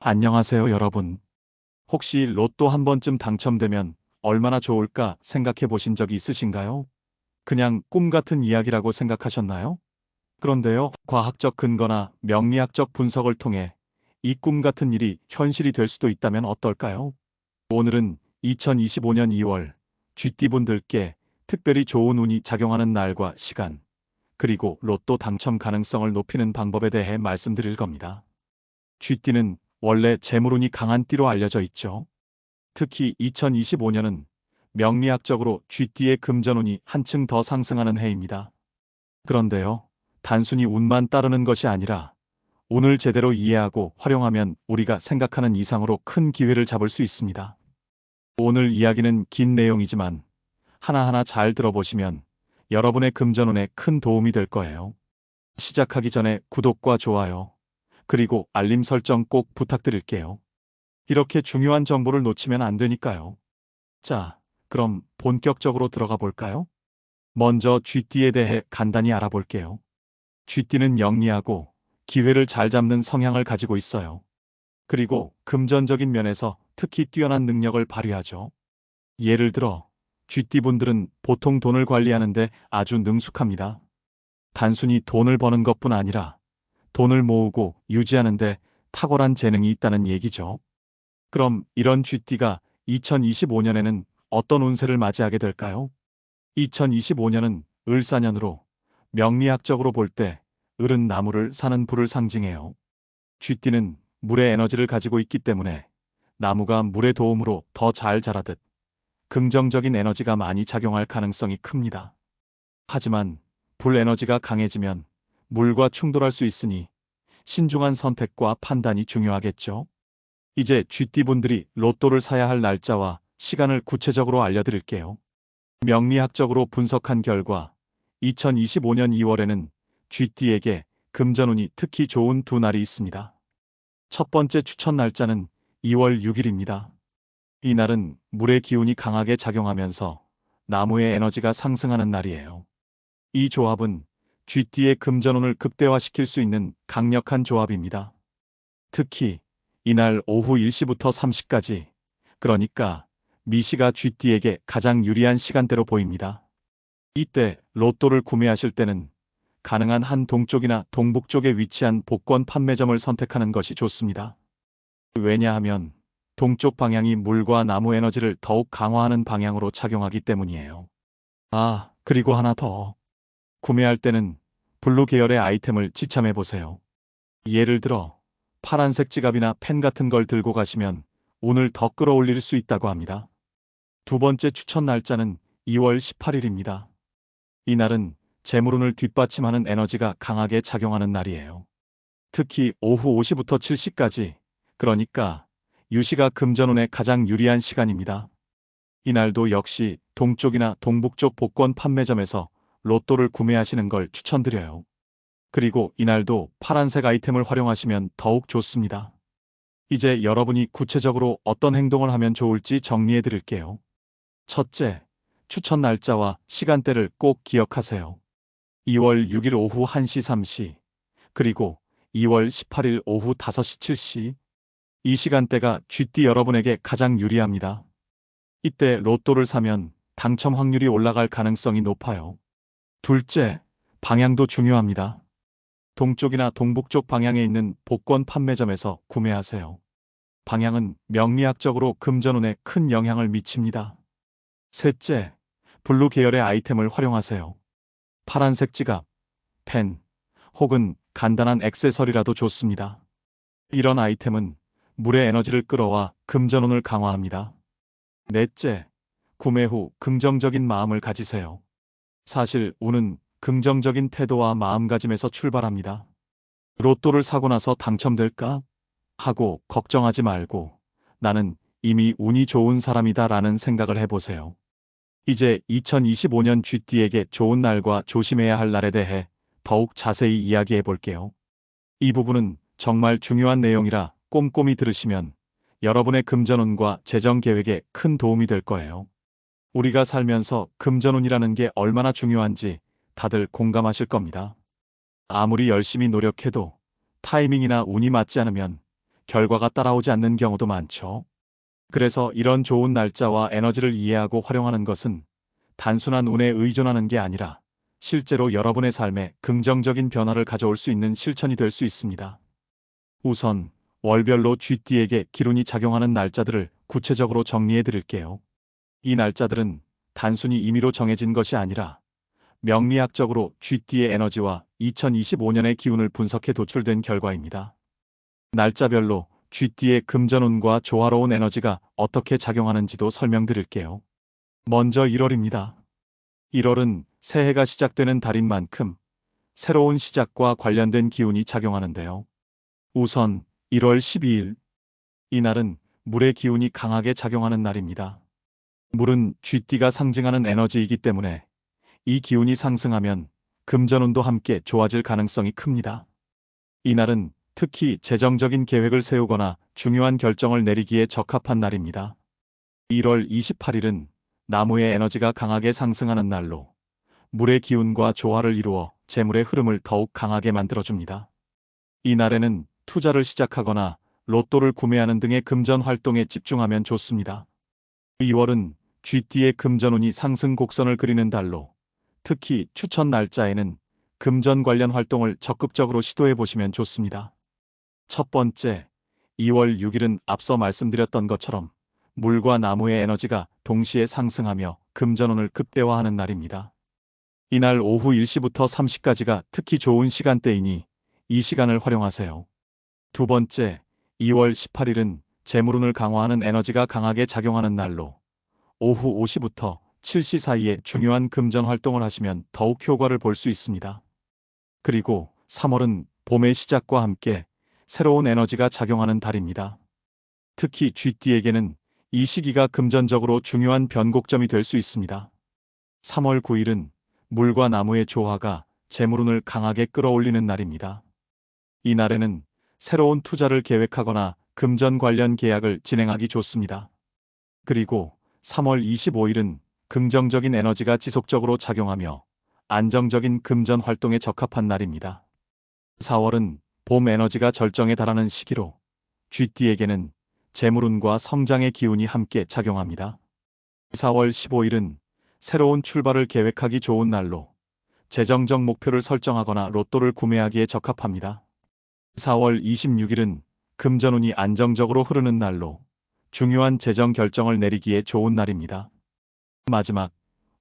안녕하세요, 여러분. 혹시 로또 한 번쯤 당첨되면 얼마나 좋을까 생각해 보신 적이 있으신가요? 그냥 꿈 같은 이야기라고 생각하셨나요? 그런데요, 과학적 근거나 명리학적 분석을 통해 이 꿈 같은 일이 현실이 될 수도 있다면 어떨까요? 오늘은 2025년 2월 쥐띠분들께 특별히 좋은 운이 작용하는 날과 시간, 그리고 로또 당첨 가능성을 높이는 방법에 대해 말씀드릴 겁니다. 쥐띠는 원래 재물운이 강한 띠로 알려져 있죠. 특히 2025년은 명리학적으로 쥐띠의 금전운이 한층 더 상승하는 해입니다. 그런데요, 단순히 운만 따르는 것이 아니라 운을 제대로 이해하고 활용하면 우리가 생각하는 이상으로 큰 기회를 잡을 수 있습니다. 오늘 이야기는 긴 내용이지만 하나하나 잘 들어보시면 여러분의 금전운에 큰 도움이 될 거예요. 시작하기 전에 구독과 좋아요, 그리고 알림 설정 꼭 부탁드릴게요. 이렇게 중요한 정보를 놓치면 안 되니까요. 자, 그럼 본격적으로 들어가 볼까요? 먼저 쥐띠에 대해 간단히 알아볼게요. 쥐띠는 영리하고 기회를 잘 잡는 성향을 가지고 있어요. 그리고 금전적인 면에서 특히 뛰어난 능력을 발휘하죠. 예를 들어, 쥐띠분들은 보통 돈을 관리하는데 아주 능숙합니다. 단순히 돈을 버는 것뿐 아니라 돈을 모으고 유지하는데 탁월한 재능이 있다는 얘기죠. 그럼 이런 쥐띠가 2025년에는 어떤 운세를 맞이하게 될까요? 2025년은 을사년으로 명리학적으로 볼 때 을은 나무를 사는 불을 상징해요. 쥐띠는 물의 에너지를 가지고 있기 때문에 나무가 물의 도움으로 더 잘 자라듯 긍정적인 에너지가 많이 작용할 가능성이 큽니다. 하지만 불 에너지가 강해지면 물과 충돌할 수 있으니 신중한 선택과 판단이 중요하겠죠. 이제 쥐띠분들이 로또를 사야 할 날짜와 시간을 구체적으로 알려드릴게요. 명리학적으로 분석한 결과 2025년 2월에는 쥐띠에게 금전운이 특히 좋은 두 날이 있습니다. 첫 번째 추천 날짜는 2월 6일입니다. 이 날은 물의 기운이 강하게 작용하면서 나무의 에너지가 상승하는 날이에요. 이 조합은 쥐띠의 금전운을 극대화시킬 수 있는 강력한 조합입니다. 특히 이날 오후 1시부터 3시까지, 그러니까 미시가 쥐띠에게 가장 유리한 시간대로 보입니다. 이때 로또를 구매하실 때는 가능한 한 동쪽이나 동북쪽에 위치한 복권 판매점을 선택하는 것이 좋습니다. 왜냐하면 동쪽 방향이 물과 나무 에너지를 더욱 강화하는 방향으로 작용하기 때문이에요. 아, 그리고 하나 더. 구매할 때는 블루 계열의 아이템을 지참해 보세요. 예를 들어 파란색 지갑이나 펜 같은 걸 들고 가시면 운을 더 끌어올릴 수 있다고 합니다. 두 번째 추천 날짜는 2월 18일입니다. 이날은 재물운을 뒷받침하는 에너지가 강하게 작용하는 날이에요. 특히 오후 5시부터 7시까지, 그러니까 유시가 금전운에 가장 유리한 시간입니다. 이날도 역시 동쪽이나 동북쪽 복권 판매점에서 로또를 구매하시는 걸 추천드려요. 그리고 이날도 파란색 아이템을 활용하시면 더욱 좋습니다. 이제 여러분이 구체적으로 어떤 행동을 하면 좋을지 정리해 드릴게요. 첫째, 추천 날짜와 시간대를 꼭 기억하세요. 2월 6일 오후 1시 3시, 그리고 2월 18일 오후 5시 7시. 이 시간대가 쥐띠 여러분에게 가장 유리합니다. 이때 로또를 사면 당첨 확률이 올라갈 가능성이 높아요. 둘째, 방향도 중요합니다. 동쪽이나 동북쪽 방향에 있는 복권 판매점에서 구매하세요. 방향은 명리학적으로 금전운에 큰 영향을 미칩니다. 셋째, 블루 계열의 아이템을 활용하세요. 파란색 지갑, 펜, 혹은 간단한 액세서리라도 좋습니다. 이런 아이템은 물의 에너지를 끌어와 금전운을 강화합니다. 넷째, 구매 후 긍정적인 마음을 가지세요. 사실 운은 긍정적인 태도와 마음가짐에서 출발합니다. 로또를 사고 나서 당첨될까? 하고 걱정하지 말고 나는 이미 운이 좋은 사람이다 라는 생각을 해보세요. 이제 2025년 쥐띠에게 좋은 날과 조심해야 할 날에 대해 더욱 자세히 이야기해 볼게요. 이 부분은 정말 중요한 내용이라 꼼꼼히 들으시면 여러분의 금전운과 재정 계획에 큰 도움이 될 거예요. 우리가 살면서 금전운이라는 게 얼마나 중요한지 다들 공감하실 겁니다. 아무리 열심히 노력해도 타이밍이나 운이 맞지 않으면 결과가 따라오지 않는 경우도 많죠. 그래서 이런 좋은 날짜와 에너지를 이해하고 활용하는 것은 단순한 운에 의존하는 게 아니라 실제로 여러분의 삶에 긍정적인 변화를 가져올 수 있는 실천이 될 수 있습니다. 우선 월별로 쥐띠에게 기운이 작용하는 날짜들을 구체적으로 정리해 드릴게요. 이 날짜들은 단순히 임의로 정해진 것이 아니라 명리학적으로 쥐띠의 에너지와 2025년의 기운을 분석해 도출된 결과입니다. 날짜별로 쥐띠의 금전운과 조화로운 에너지가 어떻게 작용하는지도 설명드릴게요. 먼저 1월입니다. 1월은 새해가 시작되는 달인 만큼 새로운 시작과 관련된 기운이 작용하는데요. 우선 1월 12일. 이날은 물의 기운이 강하게 작용하는 날입니다. 물은 쥐띠가 상징하는 에너지이기 때문에 이 기운이 상승하면 금전운도 함께 좋아질 가능성이 큽니다. 이날은 특히 재정적인 계획을 세우거나 중요한 결정을 내리기에 적합한 날입니다. 1월 28일은 나무의 에너지가 강하게 상승하는 날로 물의 기운과 조화를 이루어 재물의 흐름을 더욱 강하게 만들어줍니다. 이 날에는 투자를 시작하거나 로또를 구매하는 등의 금전 활동에 집중하면 좋습니다. 2월은 쥐띠의 금전운이 상승 곡선을 그리는 달로 특히 추천 날짜에는 금전 관련 활동을 적극적으로 시도해 보시면 좋습니다. 첫 번째, 2월 6일은 앞서 말씀드렸던 것처럼 물과 나무의 에너지가 동시에 상승하며 금전운을 극대화하는 날입니다. 이날 오후 1시부터 3시까지가 특히 좋은 시간대이니 이 시간을 활용하세요. 두 번째, 2월 18일은 재물운을 강화하는 에너지가 강하게 작용하는 날로 오후 5시부터 7시 사이에 중요한 금전 활동을 하시면 더욱 효과를 볼 수 있습니다. 그리고 3월은 봄의 시작과 함께 새로운 에너지가 작용하는 달입니다. 특히 쥐띠에게는 이 시기가 금전적으로 중요한 변곡점이 될 수 있습니다. 3월 9일은 물과 나무의 조화가 재물운을 강하게 끌어올리는 날입니다. 이 날에는 새로운 투자를 계획하거나 금전 관련 계약을 진행하기 좋습니다. 그리고 3월 25일은 긍정적인 에너지가 지속적으로 작용하며 안정적인 금전 활동에 적합한 날입니다. 4월은 봄 에너지가 절정에 달하는 시기로 쥐띠에게는 재물운과 성장의 기운이 함께 작용합니다. 4월 15일은 새로운 출발을 계획하기 좋은 날로 재정적 목표를 설정하거나 로또를 구매하기에 적합합니다. 4월 26일은 금전운이 안정적으로 흐르는 날로 중요한 재정 결정을 내리기에 좋은 날입니다. 마지막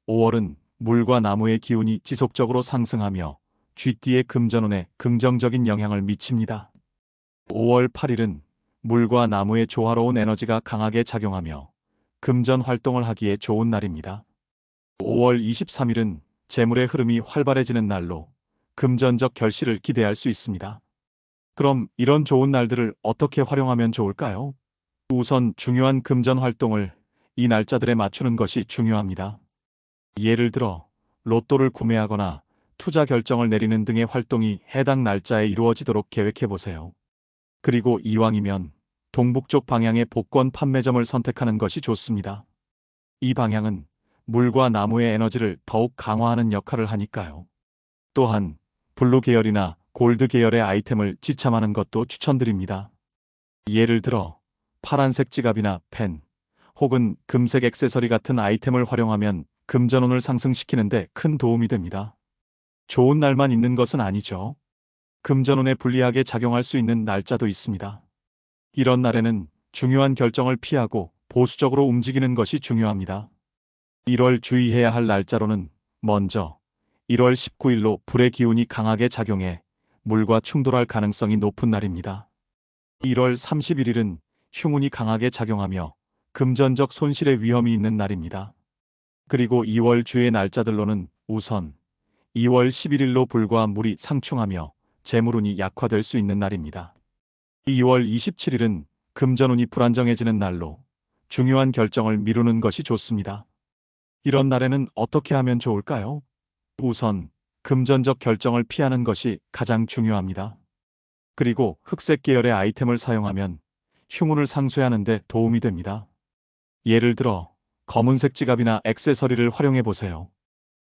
5월은 물과 나무의 기운이 지속적으로 상승하며 쥐띠의 금전운에 긍정적인 영향을 미칩니다. 5월 8일은 물과 나무의 조화로운 에너지가 강하게 작용하며 금전 활동을 하기에 좋은 날입니다. 5월 23일은 재물의 흐름이 활발해지는 날로 금전적 결실을 기대할 수 있습니다. 그럼 이런 좋은 날들을 어떻게 활용하면 좋을까요? 우선 중요한 금전 활동을 이 날짜들에 맞추는 것이 중요합니다. 예를 들어 로또를 구매하거나 투자 결정을 내리는 등의 활동이 해당 날짜에 이루어지도록 계획해 보세요. 그리고 이왕이면 동북쪽 방향의 복권 판매점을 선택하는 것이 좋습니다. 이 방향은 물과 나무의 에너지를 더욱 강화하는 역할을 하니까요. 또한 블루 계열이나 골드 계열의 아이템을 지참하는 것도 추천드립니다. 예를 들어 파란색 지갑이나 펜, 혹은 금색 액세서리 같은 아이템을 활용하면 금전운을 상승시키는데 큰 도움이 됩니다. 좋은 날만 있는 것은 아니죠. 금전운에 불리하게 작용할 수 있는 날짜도 있습니다. 이런 날에는 중요한 결정을 피하고 보수적으로 움직이는 것이 중요합니다. 1월 주의해야 할 날짜로는 먼저 1월 19일로 불의 기운이 강하게 작용해 물과 충돌할 가능성이 높은 날입니다. 1월 31일은 흉운이 강하게 작용하며 금전적 손실의 위험이 있는 날입니다. 그리고 2월 주의 날짜들로는 우선 2월 11일로 불과 물이 상충하며 재물운이 약화될 수 있는 날입니다. 2월 27일은 금전운이 불안정해지는 날로 중요한 결정을 미루는 것이 좋습니다. 이런 날에는 어떻게 하면 좋을까요? 우선 금전적 결정을 피하는 것이 가장 중요합니다. 그리고 흑색 계열의 아이템을 사용하면 흉운을 상쇄하는 데 도움이 됩니다. 예를 들어 검은색 지갑이나 액세서리를 활용해 보세요.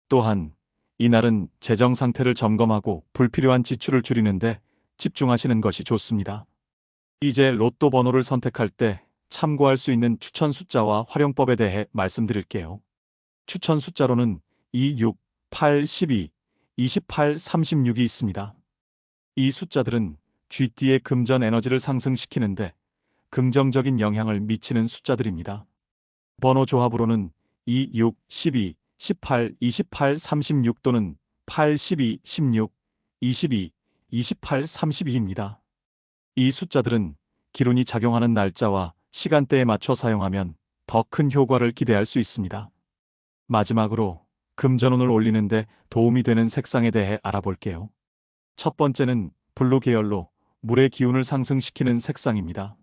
또한 이날은 재정 상태를 점검하고 불필요한 지출을 줄이는데 집중하시는 것이 좋습니다. 이제 로또 번호를 선택할 때 참고할 수 있는 추천 숫자와 활용법에 대해 말씀드릴게요. 추천 숫자로는 2, 6, 8, 12, 28, 36이 있습니다. 이 숫자들은 쥐띠의 금전 에너지를 상승시키는데 긍정적인 영향을 미치는 숫자들입니다. 번호 조합으로는 2, 6, 12, 18, 28, 36 또는 8, 12, 16, 22, 28, 32입니다. 이 숫자들은 기운이 작용하는 날짜와 시간대에 맞춰 사용하면 더 큰 효과를 기대할 수 있습니다. 마지막으로 금전운을 올리는데 도움이 되는 색상에 대해 알아볼게요. 첫 번째는 블루 계열로 물의 기운을 상승시키는 색상입니다.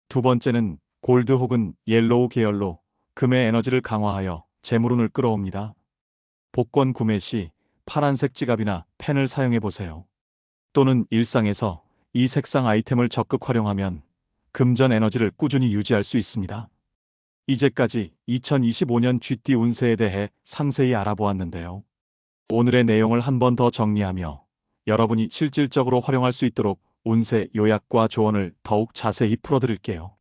두 번째는 골드 혹은 옐로우 계열로 금의 에너지를 강화하여 재물운을 끌어옵니다. 복권 구매 시 파란색 지갑이나 펜을 사용해 보세요. 또는 일상에서 이 색상 아이템을 적극 활용하면 금전 에너지를 꾸준히 유지할 수 있습니다. 이제까지 2025년 쥐띠 운세에 대해 상세히 알아보았는데요. 오늘의 내용을 한 번 더 정리하며 여러분이 실질적으로 활용할 수 있도록 운세 요약과 조언을 더욱 자세히 풀어드릴게요.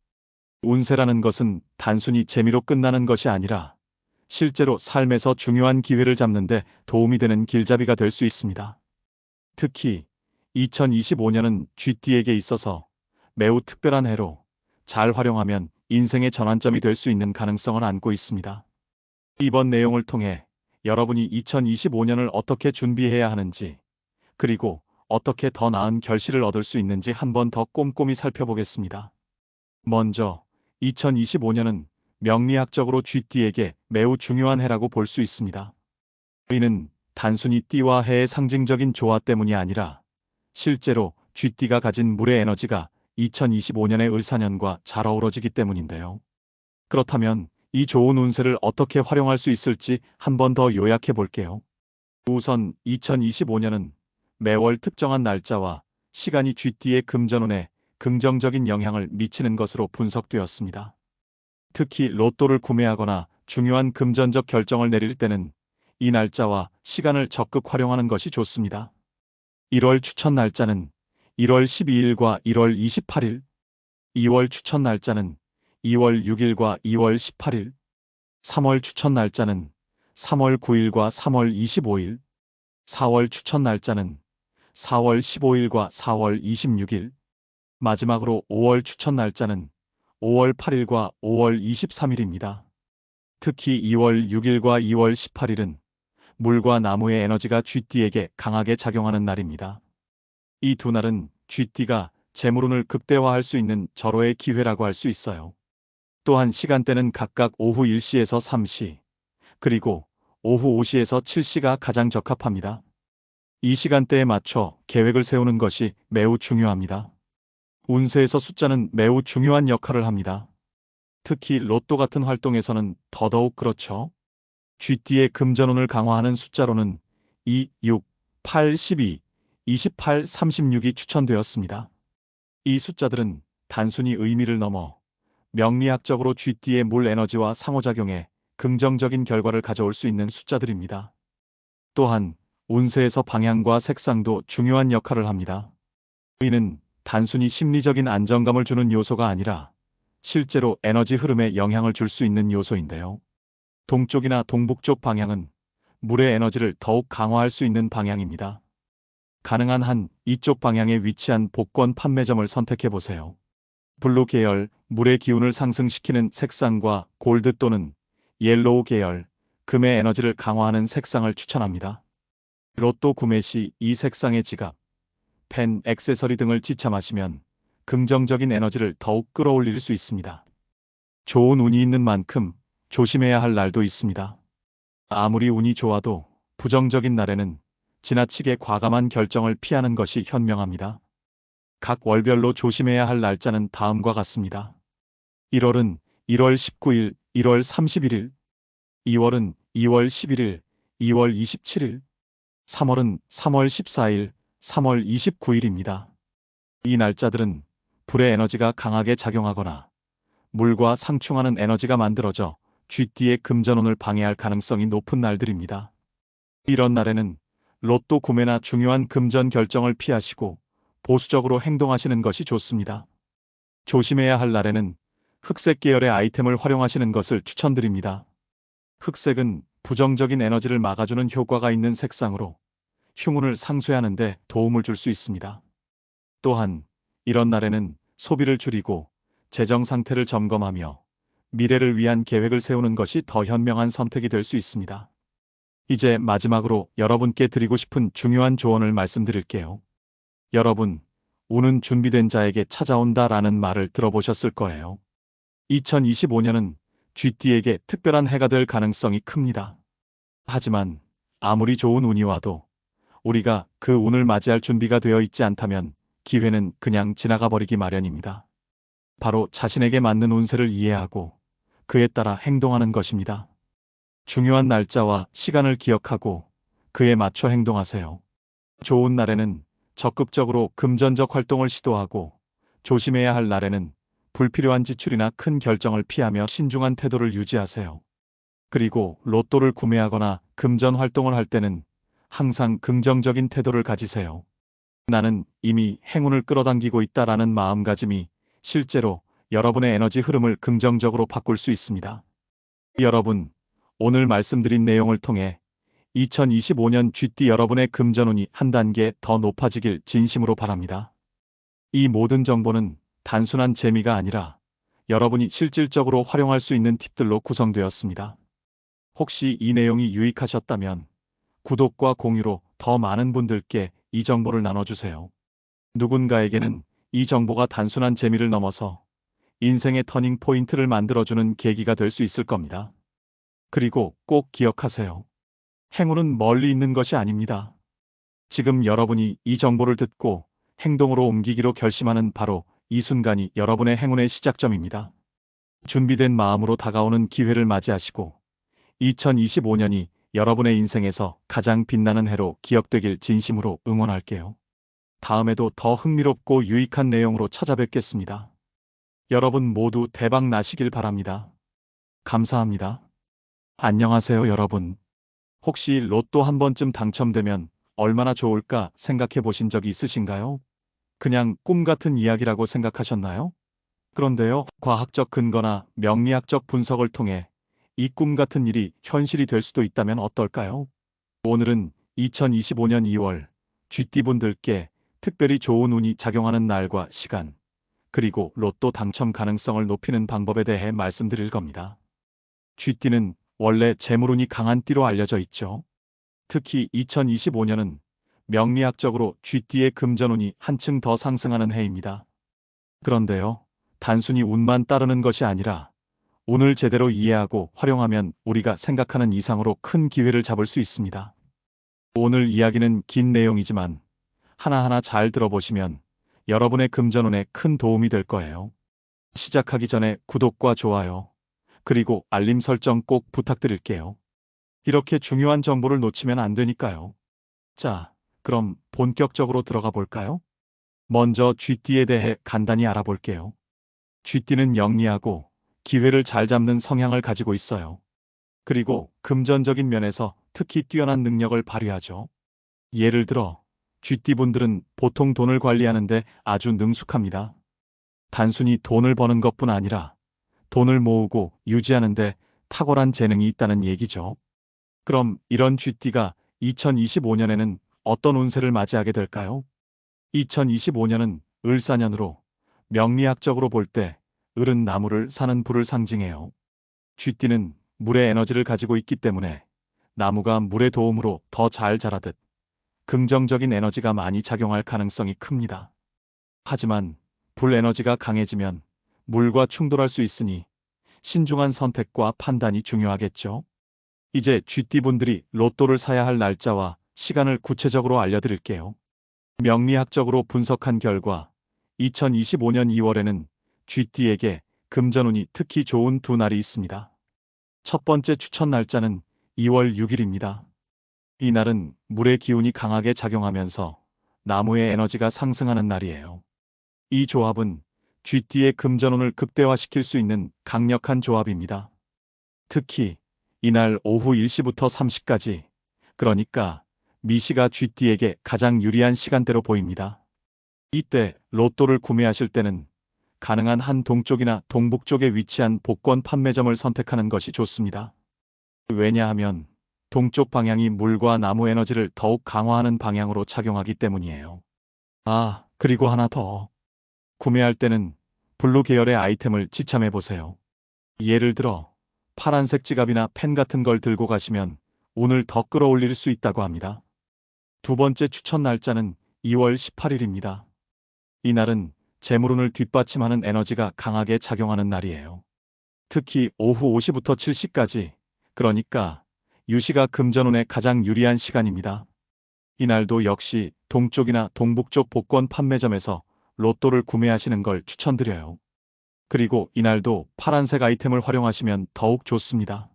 운세라는 것은 단순히 재미로 끝나는 것이 아니라 실제로 삶에서 중요한 기회를 잡는데 도움이 되는 길잡이가 될 수 있습니다. 특히 2025년은 쥐띠에게 있어서 매우 특별한 해로 잘 활용하면 인생의 전환점이 될 수 있는 가능성을 안고 있습니다. 이번 내용을 통해 여러분이 2025년을 어떻게 준비해야 하는지, 그리고 어떻게 더 나은 결실을 얻을 수 있는지 한 번 더 꼼꼼히 살펴보겠습니다. 먼저 2025년은 명리학적으로 쥐띠에게 매우 중요한 해라고 볼 수 있습니다. 이는 단순히 띠와 해의 상징적인 조화 때문이 아니라 실제로 쥐띠가 가진 물의 에너지가 2025년의 을사년과 잘 어우러지기 때문인데요. 그렇다면 이 좋은 운세를 어떻게 활용할 수 있을지 한 번 더 요약해 볼게요. 우선 2025년은 매월 특정한 날짜와 시간이 쥐띠의 금전운에 긍정적인 영향을 미치는 것으로 분석되었습니다. 특히 로또를 구매하거나 중요한 금전적 결정을 내릴 때는 이 날짜와 시간을 적극 활용하는 것이 좋습니다. 1월 추천 날짜는 1월 12일과 1월 28일, 2월 추천 날짜는 2월 6일과 2월 18일, 3월 추천 날짜는 3월 9일과 3월 25일, 4월 추천 날짜는 4월 15일과 4월 26일, 마지막으로 5월 추천 날짜는 5월 8일과 5월 23일입니다. 특히 2월 6일과 2월 18일은 물과 나무의 에너지가 쥐띠에게 강하게 작용하는 날입니다. 이 두 날은 쥐띠가 재물운을 극대화할 수 있는 절호의 기회라고 할 수 있어요. 또한 시간대는 각각 오후 1시에서 3시, 그리고 오후 5시에서 7시가 가장 적합합니다. 이 시간대에 맞춰 계획을 세우는 것이 매우 중요합니다. 운세에서 숫자는 매우 중요한 역할을 합니다. 특히 로또 같은 활동에서는 더더욱 그렇죠. 쥐띠의 금전운을 강화하는 숫자로는 2, 6, 8, 12, 28, 36이 추천되었습니다. 이 숫자들은 단순히 의미를 넘어 명리학적으로 쥐띠의 물 에너지와 상호작용에 긍정적인 결과를 가져올 수 있는 숫자들입니다. 또한 운세에서 방향과 색상도 중요한 역할을 합니다. 이는 단순히 심리적인 안정감을 주는 요소가 아니라 실제로 에너지 흐름에 영향을 줄 수 있는 요소인데요. 동쪽이나 동북쪽 방향은 물의 에너지를 더욱 강화할 수 있는 방향입니다. 가능한 한 이쪽 방향에 위치한 복권 판매점을 선택해 보세요. 블루 계열, 물의 기운을 상승시키는 색상과 골드 또는 옐로우 계열, 금의 에너지를 강화하는 색상을 추천합니다. 로또 구매 시 이 색상의 지갑, 펜, 액세서리 등을 지참하시면 긍정적인 에너지를 더욱 끌어올릴 수 있습니다. 좋은 운이 있는 만큼 조심해야 할 날도 있습니다. 아무리 운이 좋아도 부정적인 날에는 지나치게 과감한 결정을 피하는 것이 현명합니다. 각 월별로 조심해야 할 날짜는 다음과 같습니다. 1월은 1월 19일, 1월 31일, 2월은 2월 11일, 2월 27일, 3월은 3월 14일, 3월 29일입니다. 이 날짜들은 불의 에너지가 강하게 작용하거나 물과 상충하는 에너지가 만들어져 쥐띠의 금전운을 방해할 가능성이 높은 날들입니다. 이런 날에는 로또 구매나 중요한 금전 결정을 피하시고 보수적으로 행동하시는 것이 좋습니다. 조심해야 할 날에는 흑색 계열의 아이템을 활용하시는 것을 추천드립니다. 흑색은 부정적인 에너지를 막아주는 효과가 있는 색상으로 흉운을 상쇄하는 데 도움을 줄 수 있습니다. 또한 이런 날에는 소비를 줄이고 재정 상태를 점검하며 미래를 위한 계획을 세우는 것이 더 현명한 선택이 될 수 있습니다. 이제 마지막으로 여러분께 드리고 싶은 중요한 조언을 말씀드릴게요. 여러분, 운은 준비된 자에게 찾아온다라는 말을 들어보셨을 거예요. 2025년은 쥐띠에게 특별한 해가 될 가능성이 큽니다. 하지만 아무리 좋은 운이 와도 우리가 그 운을 맞이할 준비가 되어 있지 않다면 기회는 그냥 지나가 버리기 마련입니다. 바로 자신에게 맞는 운세를 이해하고 그에 따라 행동하는 것입니다. 중요한 날짜와 시간을 기억하고 그에 맞춰 행동하세요. 좋은 날에는 적극적으로 금전적 활동을 시도하고 조심해야 할 날에는 불필요한 지출이나 큰 결정을 피하며 신중한 태도를 유지하세요. 그리고 로또를 구매하거나 금전 활동을 할 때는 항상 긍정적인 태도를 가지세요. 나는 이미 행운을 끌어당기고 있다라는 마음가짐이 실제로 여러분의 에너지 흐름을 긍정적으로 바꿀 수 있습니다. 여러분, 오늘 말씀드린 내용을 통해 2025년 쥐띠 여러분의 금전운이 한 단계 더 높아지길 진심으로 바랍니다. 이 모든 정보는 단순한 재미가 아니라 여러분이 실질적으로 활용할 수 있는 팁들로 구성되었습니다. 혹시 이 내용이 유익하셨다면 구독과 공유로 더 많은 분들께 이 정보를 나눠주세요. 누군가에게는 이 정보가 단순한 재미를 넘어서 인생의 터닝 포인트를 만들어주는 계기가 될 수 있을 겁니다. 그리고 꼭 기억하세요. 행운은 멀리 있는 것이 아닙니다. 지금 여러분이 이 정보를 듣고 행동으로 옮기기로 결심하는 바로 이 순간이 여러분의 행운의 시작점입니다. 준비된 마음으로 다가오는 기회를 맞이하시고 2025년이 여러분의 인생에서 가장 빛나는 해로 기억되길 진심으로 응원할게요. 다음에도 더 흥미롭고 유익한 내용으로 찾아뵙겠습니다. 여러분 모두 대박 나시길 바랍니다. 감사합니다. 안녕하세요, 여러분. 혹시 로또 한 번쯤 당첨되면 얼마나 좋을까 생각해 보신 적이 있으신가요? 그냥 꿈 같은 이야기라고 생각하셨나요? 그런데요, 과학적 근거나 명리학적 분석을 통해 이 꿈 같은 일이 현실이 될 수도 있다면 어떨까요? 오늘은 2025년 2월 쥐띠분들께 특별히 좋은 운이 작용하는 날과 시간, 그리고 로또 당첨 가능성을 높이는 방법에 대해 말씀드릴 겁니다. 쥐띠는 원래 재물운이 강한 띠로 알려져 있죠. 특히 2025년은 명리학적으로 쥐띠의 금전운이 한층 더 상승하는 해입니다. 그런데요, 단순히 운만 따르는 것이 아니라 운을 제대로 이해하고 활용하면 우리가 생각하는 이상으로 큰 기회를 잡을 수 있습니다. 오늘 이야기는 긴 내용이지만 하나하나 잘 들어보시면 여러분의 금전운에 큰 도움이 될 거예요. 시작하기 전에 구독과 좋아요, 그리고 알림 설정 꼭 부탁드릴게요. 이렇게 중요한 정보를 놓치면 안 되니까요. 자, 그럼 본격적으로 들어가 볼까요? 먼저 쥐띠에 대해 간단히 알아볼게요. 쥐띠는 영리하고 기회를 잘 잡는 성향을 가지고 있어요. 그리고 금전적인 면에서 특히 뛰어난 능력을 발휘하죠. 예를 들어 쥐띠분들은 보통 돈을 관리하는데 아주 능숙합니다. 단순히 돈을 버는 것뿐 아니라 돈을 모으고 유지하는데 탁월한 재능이 있다는 얘기죠. 그럼 이런 쥐띠가 2025년에는 어떤 운세를 맞이하게 될까요? 2025년은 을사년으로 명리학적으로 볼 때 을은 나무를 사는 불을 상징해요. 쥐띠는 물의 에너지를 가지고 있기 때문에 나무가 물의 도움으로 더 잘 자라듯 긍정적인 에너지가 많이 작용할 가능성이 큽니다. 하지만 불 에너지가 강해지면 물과 충돌할 수 있으니 신중한 선택과 판단이 중요하겠죠. 이제 쥐띠분들이 로또를 사야 할 날짜와 시간을 구체적으로 알려드릴게요. 명리학적으로 분석한 결과 2025년 2월에는 쥐띠에게 금전운이 특히 좋은 두 날이 있습니다. 첫 번째 추천 날짜는 2월 6일입니다. 이 날은 물의 기운이 강하게 작용하면서 나무의 에너지가 상승하는 날이에요. 이 조합은 쥐띠의 금전운을 극대화시킬 수 있는 강력한 조합입니다. 특히 이날 오후 1시부터 3시까지, 그러니까 미시가 쥐띠에게 가장 유리한 시간대로 보입니다. 이때 로또를 구매하실 때는 가능한 한 동쪽이나 동북쪽에 위치한 복권 판매점을 선택하는 것이 좋습니다. 왜냐하면 동쪽 방향이 물과 나무 에너지를 더욱 강화하는 방향으로 작용하기 때문이에요. 그리고 하나 더. 구매할 때는 블루 계열의 아이템을 지참해 보세요. 예를 들어 파란색 지갑이나 펜 같은 걸 들고 가시면 운을 더 끌어올릴 수 있다고 합니다. 두 번째 추천 날짜는 2월 18일입니다. 이날은 재물운을 뒷받침하는 에너지가 강하게 작용하는 날이에요. 특히 오후 5시부터 7시까지, 그러니까 유시가 금전운에 가장 유리한 시간입니다. 이날도 역시 동쪽이나 동북쪽 복권 판매점에서 로또를 구매하시는 걸 추천드려요. 그리고 이날도 파란색 아이템을 활용하시면 더욱 좋습니다.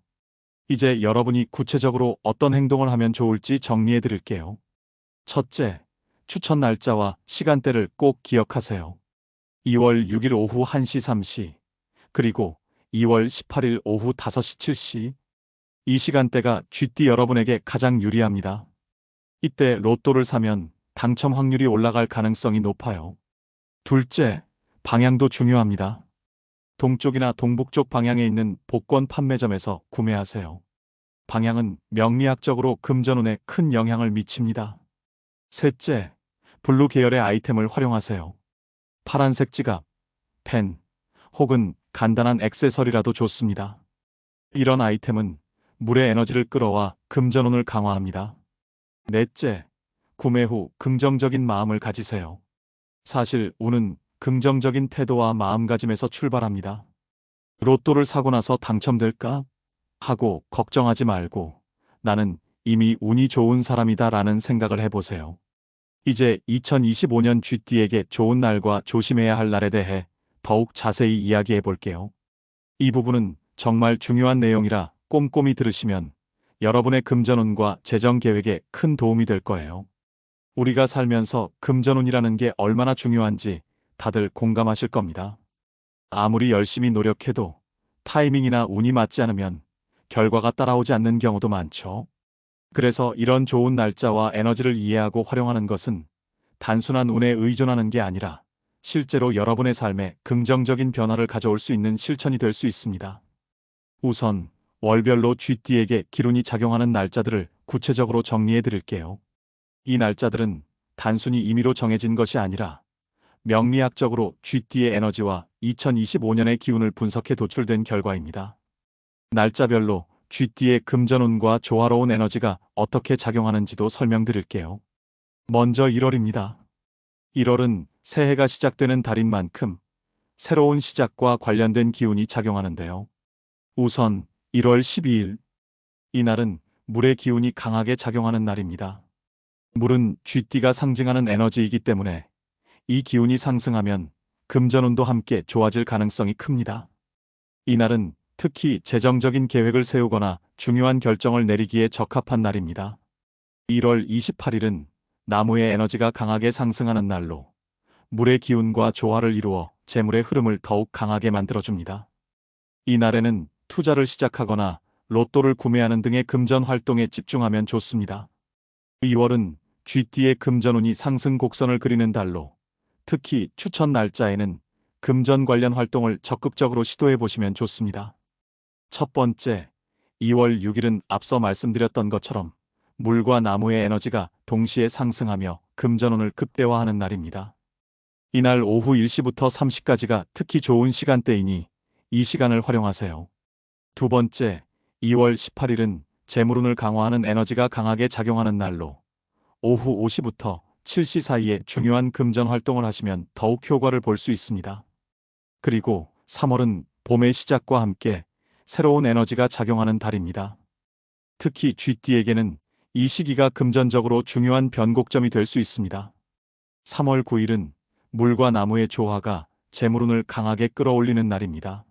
이제 여러분이 구체적으로 어떤 행동을 하면 좋을지 정리해 드릴게요. 첫째, 추천 날짜와 시간대를 꼭 기억하세요. 2월 6일 오후 1시 3시, 그리고 2월 18일 오후 5시 7시. 이 시간대가 쥐띠 여러분에게 가장 유리합니다. 이때 로또를 사면 당첨 확률이 올라갈 가능성이 높아요. 둘째, 방향도 중요합니다. 동쪽이나 동북쪽 방향에 있는 복권 판매점에서 구매하세요. 방향은 명리학적으로 금전운에 큰 영향을 미칩니다. 셋째, 블루 계열의 아이템을 활용하세요. 파란색 지갑, 펜, 혹은 간단한 액세서리라도 좋습니다. 이런 아이템은 물의 에너지를 끌어와 금전운을 강화합니다. 넷째, 구매 후 긍정적인 마음을 가지세요. 사실 운은 긍정적인 태도와 마음가짐에서 출발합니다. 로또를 사고 나서 당첨될까? 하고 걱정하지 말고 나는 이미 운이 좋은 사람이다 라는 생각을 해보세요. 이제 2025년 쥐띠에게 좋은 날과 조심해야 할 날에 대해 더욱 자세히 이야기해 볼게요. 이 부분은 정말 중요한 내용이라 꼼꼼히 들으시면 여러분의 금전운과 재정 계획에 큰 도움이 될 거예요. 우리가 살면서 금전운이라는 게 얼마나 중요한지 다들 공감하실 겁니다. 아무리 열심히 노력해도 타이밍이나 운이 맞지 않으면 결과가 따라오지 않는 경우도 많죠. 그래서 이런 좋은 날짜와 에너지를 이해하고 활용하는 것은 단순한 운에 의존하는 게 아니라 실제로 여러분의 삶에 긍정적인 변화를 가져올 수 있는 실천이 될 수 있습니다. 우선 월별로 쥐띠에게 기운이 작용하는 날짜들을 구체적으로 정리해 드릴게요. 이 날짜들은 단순히 임의로 정해진 것이 아니라 명리학적으로 쥐띠의 에너지와 2025년의 기운을 분석해 도출된 결과입니다. 날짜별로 쥐띠의 금전운과 조화로운 에너지가 어떻게 작용하는지도 설명드릴게요. 먼저 1월입니다. 1월은 새해가 시작되는 달인 만큼 새로운 시작과 관련된 기운이 작용하는데요. 우선 1월 12일. 이날은 물의 기운이 강하게 작용하는 날입니다. 물은 쥐띠가 상징하는 에너지이기 때문에 이 기운이 상승하면 금전운도 함께 좋아질 가능성이 큽니다. 이날은 특히 재정적인 계획을 세우거나 중요한 결정을 내리기에 적합한 날입니다. 1월 28일은 나무의 에너지가 강하게 상승하는 날로 물의 기운과 조화를 이루어 재물의 흐름을 더욱 강하게 만들어줍니다. 이 날에는 투자를 시작하거나 로또를 구매하는 등의 금전 활동에 집중하면 좋습니다. 2월은 쥐띠의 금전운이 상승 곡선을 그리는 달로 특히 추천 날짜에는 금전 관련 활동을 적극적으로 시도해 보시면 좋습니다. 첫 번째, 2월 6일은 앞서 말씀드렸던 것처럼 물과 나무의 에너지가 동시에 상승하며 금전운을 극대화하는 날입니다. 이날 오후 1시부터 3시까지가 특히 좋은 시간대이니 이 시간을 활용하세요. 두 번째, 2월 18일은 재물운을 강화하는 에너지가 강하게 작용하는 날로 오후 5시부터 7시 사이에 중요한 금전 활동을 하시면 더욱 효과를 볼 수 있습니다. 그리고 3월은 봄의 시작과 함께 새로운 에너지가 작용하는 달입니다. 특히 쥐띠에게는 이 시기가 금전적으로 중요한 변곡점이 될 수 있습니다. 3월 9일은 물과 나무의 조화가 재물운을 강하게 끌어올리는 날입니다.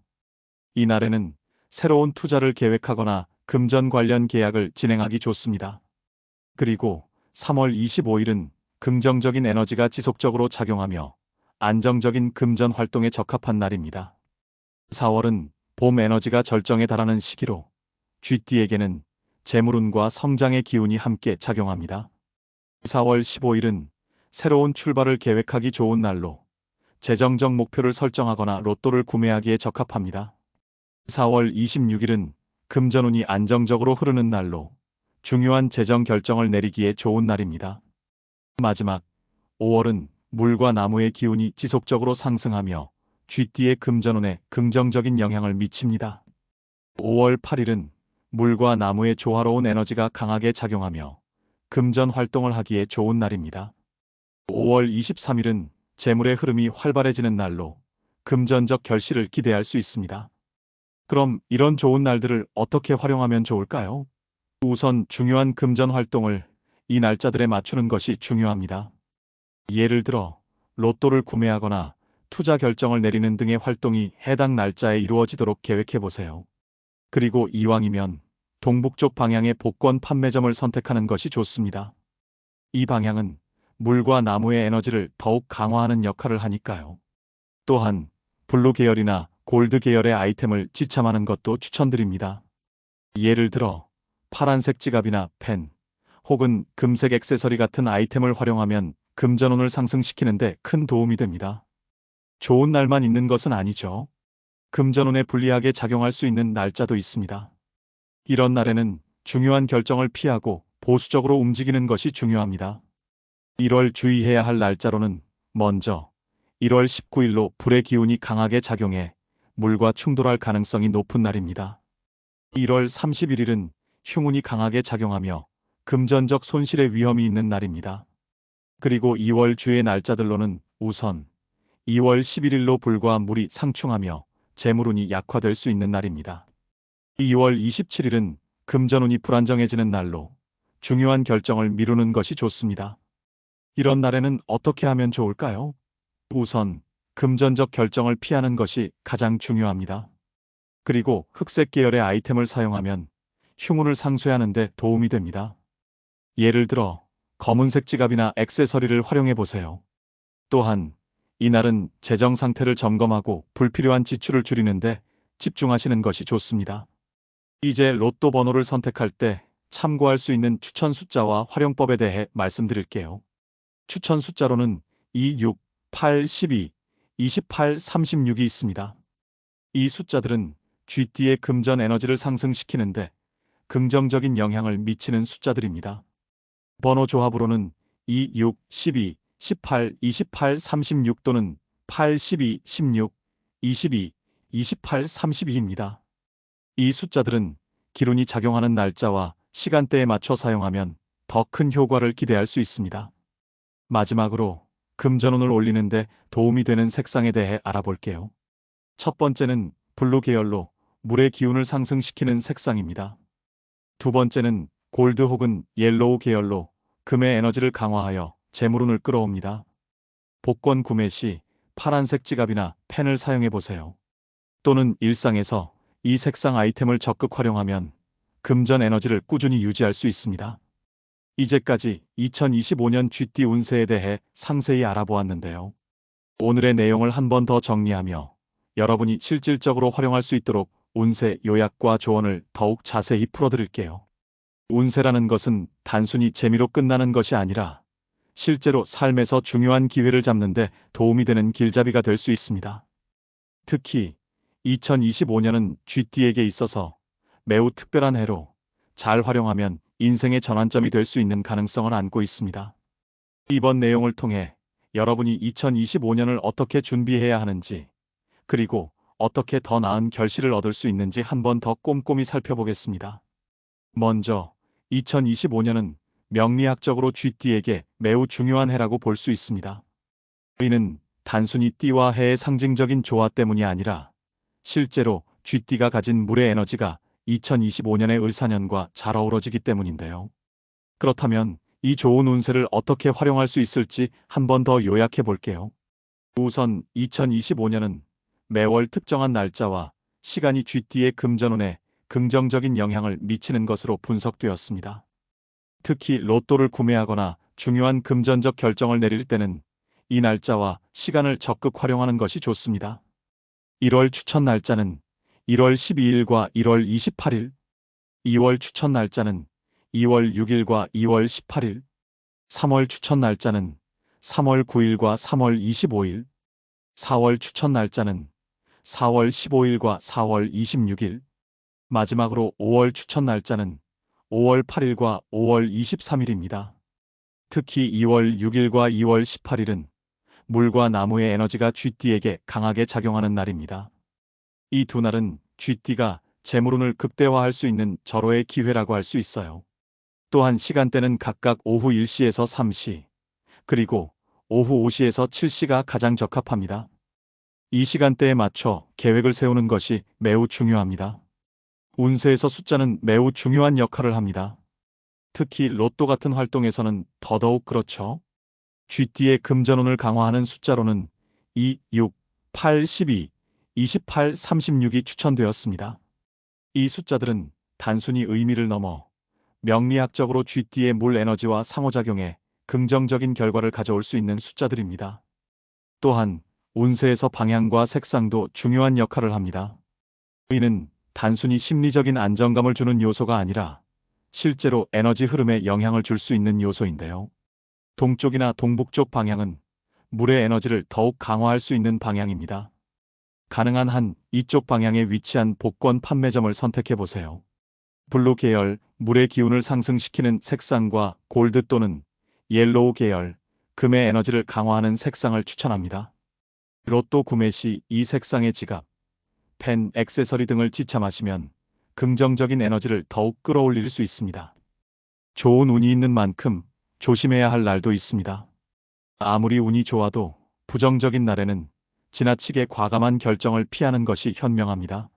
이 날에는 새로운 투자를 계획하거나 금전 관련 계약을 진행하기 좋습니다. 그리고 3월 25일은 긍정적인 에너지가 지속적으로 작용하며 안정적인 금전 활동에 적합한 날입니다. 4월은 봄 에너지가 절정에 달하는 시기로 쥐띠에게는 재물운과 성장의 기운이 함께 작용합니다. 4월 15일은 새로운 출발을 계획하기 좋은 날로 재정적 목표를 설정하거나 로또를 구매하기에 적합합니다. 4월 26일은 금전운이 안정적으로 흐르는 날로 중요한 재정 결정을 내리기에 좋은 날입니다. 마지막 5월은 물과 나무의 기운이 지속적으로 상승하며 쥐띠의 금전운에 긍정적인 영향을 미칩니다. 5월 8일은 물과 나무의 조화로운 에너지가 강하게 작용하며 금전 활동을 하기에 좋은 날입니다. 5월 23일은 재물의 흐름이 활발해지는 날로 금전적 결실을 기대할 수 있습니다. 그럼 이런 좋은 날들을 어떻게 활용하면 좋을까요? 우선 중요한 금전 활동을 이 날짜들에 맞추는 것이 중요합니다. 예를 들어 로또를 구매하거나 투자 결정을 내리는 등의 활동이 해당 날짜에 이루어지도록 계획해 보세요. 그리고 이왕이면 동북쪽 방향의 복권 판매점을 선택하는 것이 좋습니다. 이 방향은 물과 나무의 에너지를 더욱 강화하는 역할을 하니까요. 또한 블루 계열이나 골드 계열의 아이템을 지참하는 것도 추천드립니다. 예를 들어 파란색 지갑이나 펜, 혹은 금색 액세서리 같은 아이템을 활용하면 금전운을 상승시키는 데 큰 도움이 됩니다. 좋은 날만 있는 것은 아니죠. 금전운에 불리하게 작용할 수 있는 날짜도 있습니다. 이런 날에는 중요한 결정을 피하고 보수적으로 움직이는 것이 중요합니다. 1월 주의해야 할 날짜로는 먼저 1월 19일로 불의 기운이 강하게 작용해 물과 충돌할 가능성이 높은 날입니다. 1월 31일은 흉운이 강하게 작용하며 금전적 손실의 위험이 있는 날입니다. 그리고 2월 주의 날짜들로는 우선 2월 11일로 불과 물이 상충하며 재물운이 약화될 수 있는 날입니다. 2월 27일은 금전운이 불안정해지는 날로 중요한 결정을 미루는 것이 좋습니다. 이런 날에는 어떻게 하면 좋을까요? 우선 금전적 결정을 피하는 것이 가장 중요합니다. 그리고 흑색 계열의 아이템을 사용하면 흉운을 상쇄하는 데 도움이 됩니다. 예를 들어 검은색 지갑이나 액세서리를 활용해 보세요. 또한 이날은 재정 상태를 점검하고 불필요한 지출을 줄이는데 집중하시는 것이 좋습니다. 이제 로또 번호를 선택할 때 참고할 수 있는 추천 숫자와 활용법에 대해 말씀드릴게요. 추천 숫자로는 2, 6, 8, 12, 28, 36이 있습니다. 이 숫자들은 쥐띠의 금전 에너지를 상승시키는데 긍정적인 영향을 미치는 숫자들입니다. 번호 조합으로는 2, 6, 12, 18, 28, 36 또는 8, 12, 16, 22, 28, 32입니다. 이 숫자들은 기운이 작용하는 날짜와 시간대에 맞춰 사용하면 더 큰 효과를 기대할 수 있습니다. 마지막으로 금전운을 올리는데 도움이 되는 색상에 대해 알아볼게요. 첫 번째는 블루 계열로 물의 기운을 상승시키는 색상입니다. 두 번째는 골드 혹은 옐로우 계열로 금의 에너지를 강화하여 재물운을 끌어옵니다. 복권 구매 시 파란색 지갑이나 펜을 사용해 보세요. 또는 일상에서 이 색상 아이템을 적극 활용하면 금전 에너지를 꾸준히 유지할 수 있습니다. 이제까지 2025년 쥐띠 운세에 대해 상세히 알아보았는데요. 오늘의 내용을 한 번 더 정리하며 여러분이 실질적으로 활용할 수 있도록 운세 요약과 조언을 더욱 자세히 풀어드릴게요. 운세라는 것은 단순히 재미로 끝나는 것이 아니라 실제로 삶에서 중요한 기회를 잡는 데 도움이 되는 길잡이가 될 수 있습니다. 특히 2025년은 쥐띠에게 있어서 매우 특별한 해로 잘 활용하면 인생의 전환점이 될 수 있는 가능성을 안고 있습니다. 이번 내용을 통해 여러분이 2025년을 어떻게 준비해야 하는지, 그리고 어떻게 더 나은 결실을 얻을 수 있는지 한 번 더 꼼꼼히 살펴보겠습니다. 먼저 2025년은 명리학적으로 쥐띠에게 매우 중요한 해라고 볼 수 있습니다. 이는 단순히 띠와 해의 상징적인 조화 때문이 아니라 실제로 쥐띠가 가진 물의 에너지가 2025년의 을사년과 잘 어우러지기 때문인데요. 그렇다면 이 좋은 운세를 어떻게 활용할 수 있을지 한 번 더 요약해 볼게요. 우선 2025년은 매월 특정한 날짜와 시간이 쥐띠의 금전운에 긍정적인 영향을 미치는 것으로 분석되었습니다. 특히 로또를 구매하거나 중요한 금전적 결정을 내릴 때는 이 날짜와 시간을 적극 활용하는 것이 좋습니다. 1월 추천 날짜는 1월 12일과 1월 28일, 2월 추천 날짜는 2월 6일과 2월 18일, 3월 추천 날짜는 3월 9일과 3월 25일, 4월 추천 날짜는 4월 15일과 4월 26일. 마지막으로 5월 추천 날짜는 5월 8일과 5월 23일입니다. 특히 2월 6일과 2월 18일은 물과 나무의 에너지가 쥐띠에게 강하게 작용하는 날입니다. 이 두 날은 쥐띠가 재물운을 극대화할 수 있는 절호의 기회라고 할 수 있어요. 또한 시간대는 각각 오후 1시에서 3시, 그리고 오후 5시에서 7시가 가장 적합합니다. 이 시간대에 맞춰 계획을 세우는 것이 매우 중요합니다. 운세에서 숫자는 매우 중요한 역할을 합니다. 특히 로또 같은 활동에서는 더더욱 그렇죠. 쥐띠의 금전운을 강화하는 숫자로는 2, 6, 8, 12, 28, 36이 추천되었습니다. 이 숫자들은 단순히 의미를 넘어 명리학적으로 쥐띠의 물 에너지와 상호작용에 긍정적인 결과를 가져올 수 있는 숫자들입니다. 또한 운세에서 방향과 색상도 중요한 역할을 합니다. 이는 단순히 심리적인 안정감을 주는 요소가 아니라 실제로 에너지 흐름에 영향을 줄 수 있는 요소인데요. 동쪽이나 동북쪽 방향은 물의 에너지를 더욱 강화할 수 있는 방향입니다. 가능한 한 이쪽 방향에 위치한 복권 판매점을 선택해 보세요. 블루 계열, 물의 기운을 상승시키는 색상과 골드 또는 옐로우 계열, 금의 에너지를 강화하는 색상을 추천합니다. 로또 구매 시 이 색상의 지갑, 펜, 액세서리 등을 지참하시면 긍정적인 에너지를 더욱 끌어올릴 수 있습니다. 좋은 운이 있는 만큼 조심해야 할 날도 있습니다. 아무리 운이 좋아도 부정적인 날에는 지나치게 과감한 결정을 피하는 것이 현명합니다.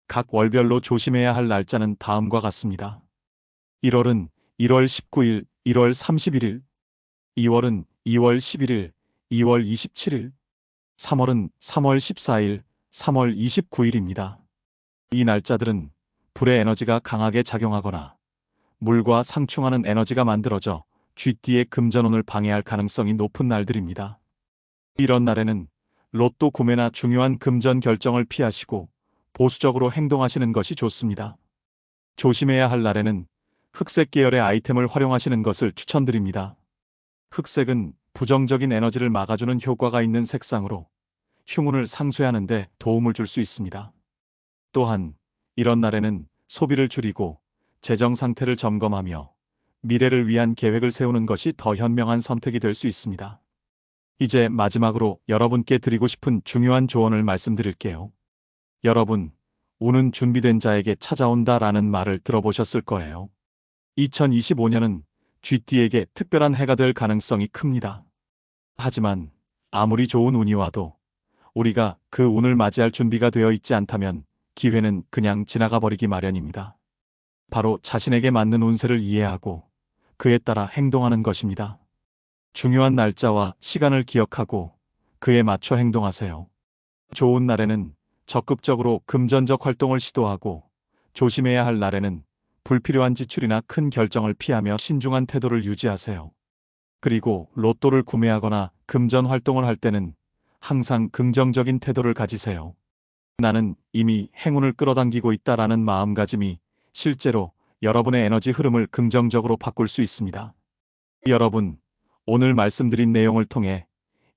각 월별로 조심해야 할 날짜는 다음과 같습니다. 1월은 1월 19일, 1월 31일, 2월은 2월 11일, 2월 27일, 3월은 3월 14일, 3월 29일입니다. 이 날짜들은 불의 에너지가 강하게 작용하거나 물과 상충하는 에너지가 만들어져 쥐띠의 금전운을 방해할 가능성이 높은 날들입니다. 이런 날에는 로또 구매나 중요한 금전 결정을 피하시고 보수적으로 행동하시는 것이 좋습니다. 조심해야 할 날에는 흑색 계열의 아이템을 활용하시는 것을 추천드립니다. 흑색은 부정적인 에너지를 막아주는 효과가 있는 색상으로 흉운을 상쇄하는 데 도움을 줄 수 있습니다. 또한 이런 날에는 소비를 줄이고 재정 상태를 점검하며 미래를 위한 계획을 세우는 것이 더 현명한 선택이 될 수 있습니다. 이제 마지막으로 여러분께 드리고 싶은 중요한 조언을 말씀드릴게요. 여러분, 운은 준비된 자에게 찾아온다라는 말을 들어보셨을 거예요. 2025년은 쥐띠에게 특별한 해가 될 가능성이 큽니다. 하지만 아무리 좋은 운이 와도 우리가 그 운을 맞이할 준비가 되어 있지 않다면 기회는 그냥 지나가 버리기 마련입니다. 바로 자신에게 맞는 운세를 이해하고 그에 따라 행동하는 것입니다. 중요한 날짜와 시간을 기억하고 그에 맞춰 행동하세요. 좋은 날에는 적극적으로 금전적 활동을 시도하고 조심해야 할 날에는 불필요한 지출이나 큰 결정을 피하며 신중한 태도를 유지하세요. 그리고 로또를 구매하거나 금전 활동을 할 때는 항상 긍정적인 태도를 가지세요. 나는 이미 행운을 끌어당기고 있다라는 마음가짐이 실제로 여러분의 에너지 흐름을 긍정적으로 바꿀 수 있습니다. 여러분, 오늘 말씀드린 내용을 통해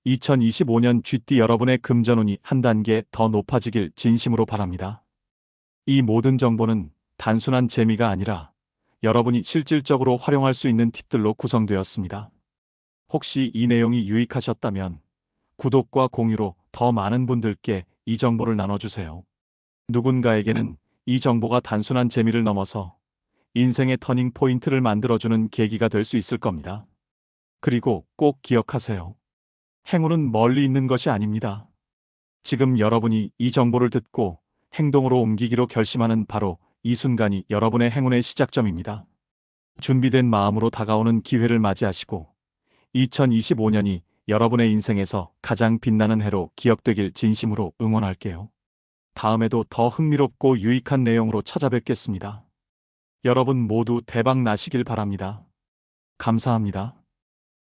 2025년 쥐띠 여러분의 금전운이 한 단계 더 높아지길 진심으로 바랍니다. 이 모든 정보는 단순한 재미가 아니라 여러분이 실질적으로 활용할 수 있는 팁들로 구성되었습니다. 혹시 이 내용이 유익하셨다면 구독과 공유로 더 많은 분들께 이 정보를 나눠주세요. 누군가에게는 이 정보가 단순한 재미를 넘어서 인생의 터닝 포인트를 만들어주는 계기가 될 수 있을 겁니다. 그리고 꼭 기억하세요. 행운은 멀리 있는 것이 아닙니다. 지금 여러분이 이 정보를 듣고 행동으로 옮기기로 결심하는 바로 이 순간이 여러분의 행운의 시작점입니다. 준비된 마음으로 다가오는 기회를 맞이하시고 2025년이 여러분의 인생에서 가장 빛나는 해로 기억되길 진심으로 응원할게요. 다음에도 더 흥미롭고 유익한 내용으로 찾아뵙겠습니다. 여러분 모두 대박 나시길 바랍니다. 감사합니다.